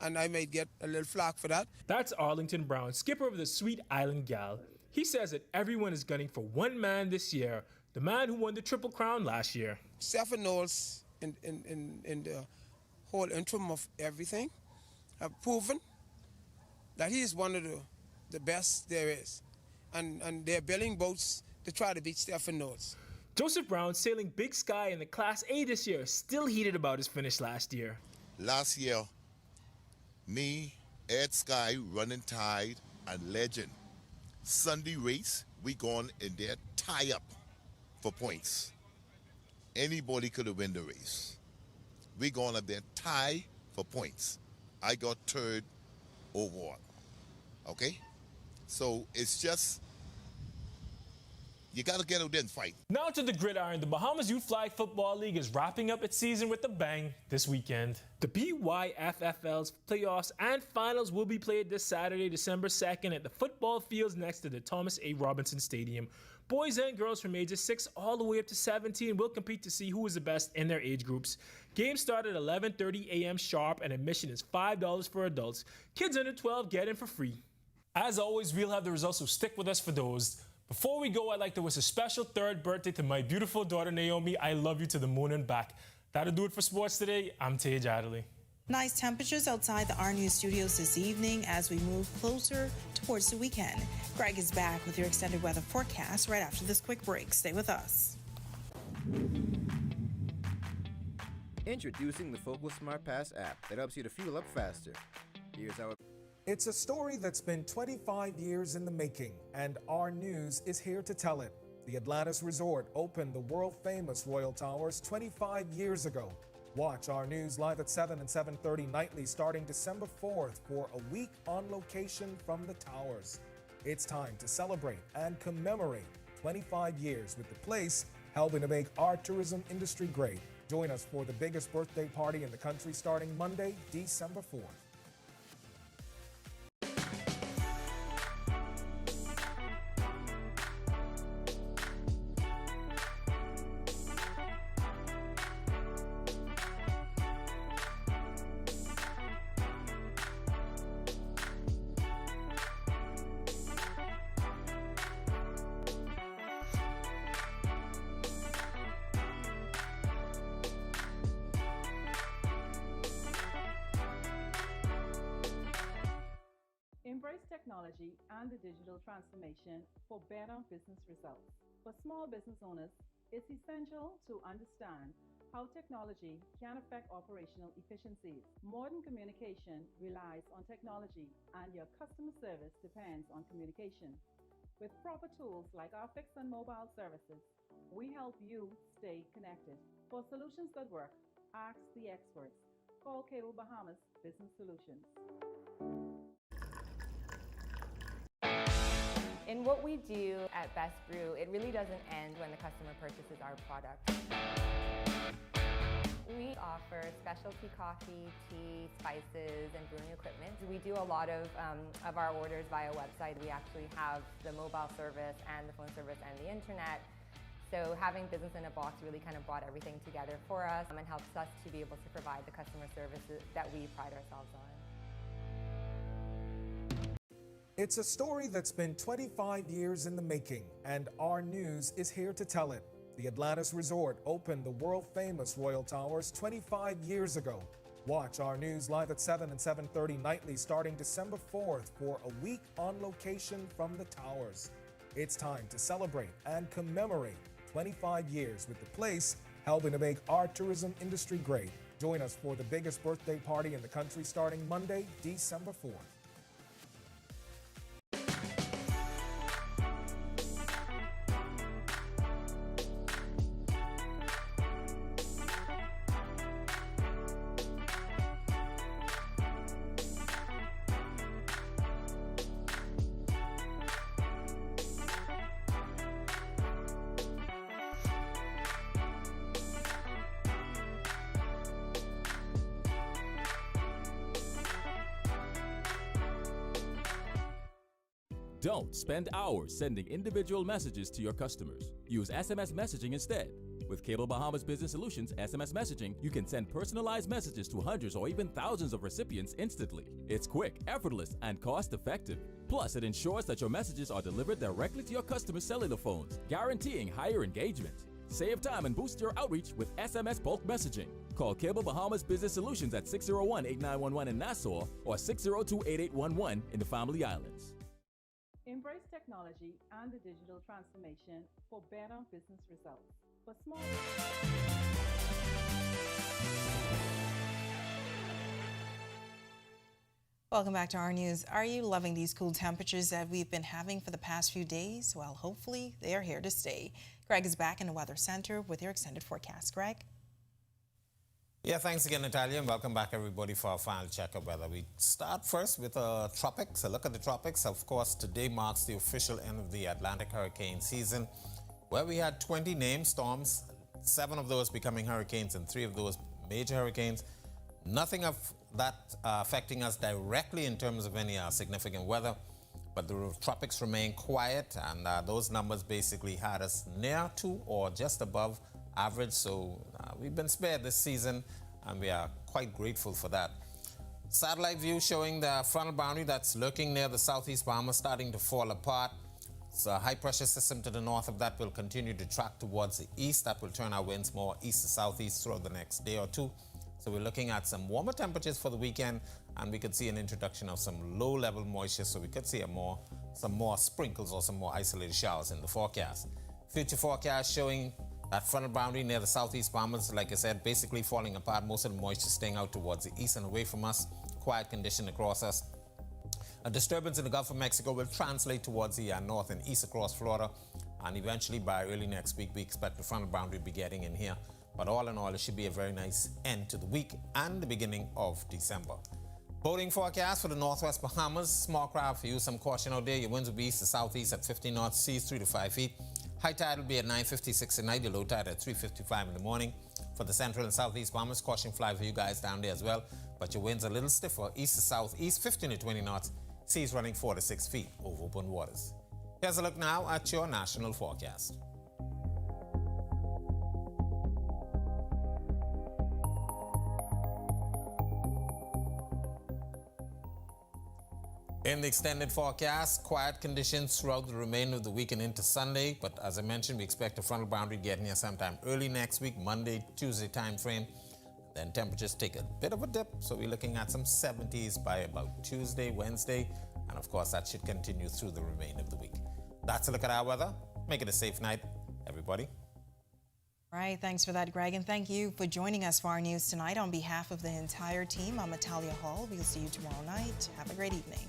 and I might get a little flack for that. That's Arlington Brown, skipper of the Sweet Island Gal. He says that everyone is gunning for one man this year, the man who won the Triple Crown last year. Stephen Knowles, in the whole interim of everything, have proven that he is one of the best there is. And they're building boats to try to beat Stephen Knowles. Joseph Brown, sailing Big Sky in the Class A this year, still heated about his finish last year. Last year, me, Ed Sky, Running Tide, and Legend. Sunday race, we gone in there tie up for points. Anybody could have won the race. We gone up there tie for points. I got third overall. Okay? So it's just, you got to get out there and fight. Now to the gridiron. The Bahamas Youth Flag Football League is wrapping up its season with a bang this weekend. The BYFFL's playoffs and finals will be played this Saturday, December 2nd at the football fields next to the Thomas A. Robinson Stadium. Boys and girls from ages 6 all the way up to 17 will compete to see who is the best in their age groups. Games start at 11:30 a.m. sharp, and admission is $5 for adults. Kids under 12 get in for free. As always, we'll have the results, so stick with us for those. Before we go, I'd like to wish a special third birthday to my beautiful daughter, Naomi. I love you to the moon and back. That'll do it for sports today. I'm Tej Adderley. Nice temperatures outside the Our News studios this evening as we move closer towards the weekend. Greg is back with your extended weather forecast right after this quick break. Stay with us. Introducing the Focal Smart Pass app that helps you to fuel up faster. Here's how it... It's a story that's been 25 years in the making, and Our News is here to tell it. The Atlantis Resort opened the world-famous Royal Towers 25 years ago. Watch Our News live at 7 and 7:30 nightly starting December 4th for a week on location from the towers. It's time to celebrate and commemorate 25 years with the place helping to make our tourism industry great. Join us for the biggest birthday party in the country starting Monday, December 4th. Embrace technology and the digital transformation for better business results. For small business owners, it's essential to understand how technology can affect operational efficiencies. Modern communication relies on technology, and your customer service depends on communication. With proper tools like our fixed and mobile services, we help you stay connected. For solutions that work, ask the experts. Call Cable Bahamas Business Solutions. In what we do at Best Brew, it really doesn't end when the customer purchases our product. We offer specialty coffee, tea, spices, and brewing equipment. We do a lot of our orders via website. We actually have the mobile service and the phone service and the internet. So having business in a box really kind of brought everything together for us and helps us to be able to provide the customer services that we pride ourselves on. It's a story that's been 25 years in the making, and Our News is here to tell it. The Atlantis Resort opened the world-famous Royal Towers 25 years ago. Watch Our News live at 7 and 7:30 nightly starting December 4th for a week on location from the towers. It's time to celebrate and commemorate 25 years with the place helping to make our tourism industry great. Join us for the biggest birthday party in the country starting Monday, December 4th. Don't spend hours sending individual messages to your customers. Use SMS messaging instead. With Cable Bahamas Business Solutions SMS messaging, you can send personalized messages to hundreds or even thousands of recipients instantly. It's quick, effortless, and cost-effective. Plus, it ensures that your messages are delivered directly to your customers' cellular phones, guaranteeing higher engagement. Save time and boost your outreach with SMS bulk messaging. Call Cable Bahamas Business Solutions at 601-8911 in Nassau or 602-8811 in the Family Islands. Embrace technology and the digital transformation for better business results. For small Welcome back to Our News. Are you loving these cool temperatures that we've been having for the past few days? Well, hopefully they are here to stay. Greg is back in the Weather Center with your extended forecast. Greg? Yeah, thanks again, Natalia, and welcome back, everybody, for our final check of weather. We start first with tropics, a look at the tropics. Of course, today marks the official end of the Atlantic hurricane season, where we had 20 named storms, 7 of those becoming hurricanes and 3 of those major hurricanes. Nothing of that affecting us directly in terms of any significant weather, but the tropics remain quiet, and those numbers basically had us near to or just above average, so we've been spared this season, and we are quite grateful for that. Satellite view showing the frontal boundary that's lurking near the southeast Bahamas starting to fall apart. It's a high-pressure system to the north of that will continue to track towards the east. That will turn our winds more east to southeast throughout the next day or two. So we're looking at some warmer temperatures for the weekend, and we could see an introduction of some low-level moisture, so we could see some more sprinkles or some more isolated showers in the forecast. Future forecast showing that frontal boundary near the southeast Bahamas, like I said, basically falling apart. Most of the moisture staying out towards the east and away from us. Quiet condition across us. A disturbance in the Gulf of Mexico will translate towards the north and east across Florida, and eventually by early next week we expect the frontal boundary to be getting in here. But all in all, it should be a very nice end to the week and the beginning of December. Boating forecast for the northwest Bahamas. Small craft for you, some caution out there. Your winds will be east to southeast at 15 knots, seas 3 to 5 feet. High tide will be at 9:56 at night, the low tide at 3:55 in the morning. For the central and southeast Bahamas, caution fly for you guys down there as well. But your winds are a little stiffer, east to southeast, 15 to 20 knots, seas running 4 to 6 feet over open waters. Here's a look now at your national forecast. In the extended forecast, quiet conditions throughout the remainder of the week and into Sunday. But as I mentioned, we expect a frontal boundary getting here sometime early next week, Monday, Tuesday time frame. Then temperatures take a bit of a dip, so we're looking at some 70s by about Tuesday, Wednesday. And of course, that should continue through the remainder of the week. That's a look at our weather. Make it a safe night, everybody. Right, thanks for that, Greg, and thank you for joining us for our news tonight. On behalf of the entire team, I'm Natalia Hall. We'll see you tomorrow night. Have a great evening.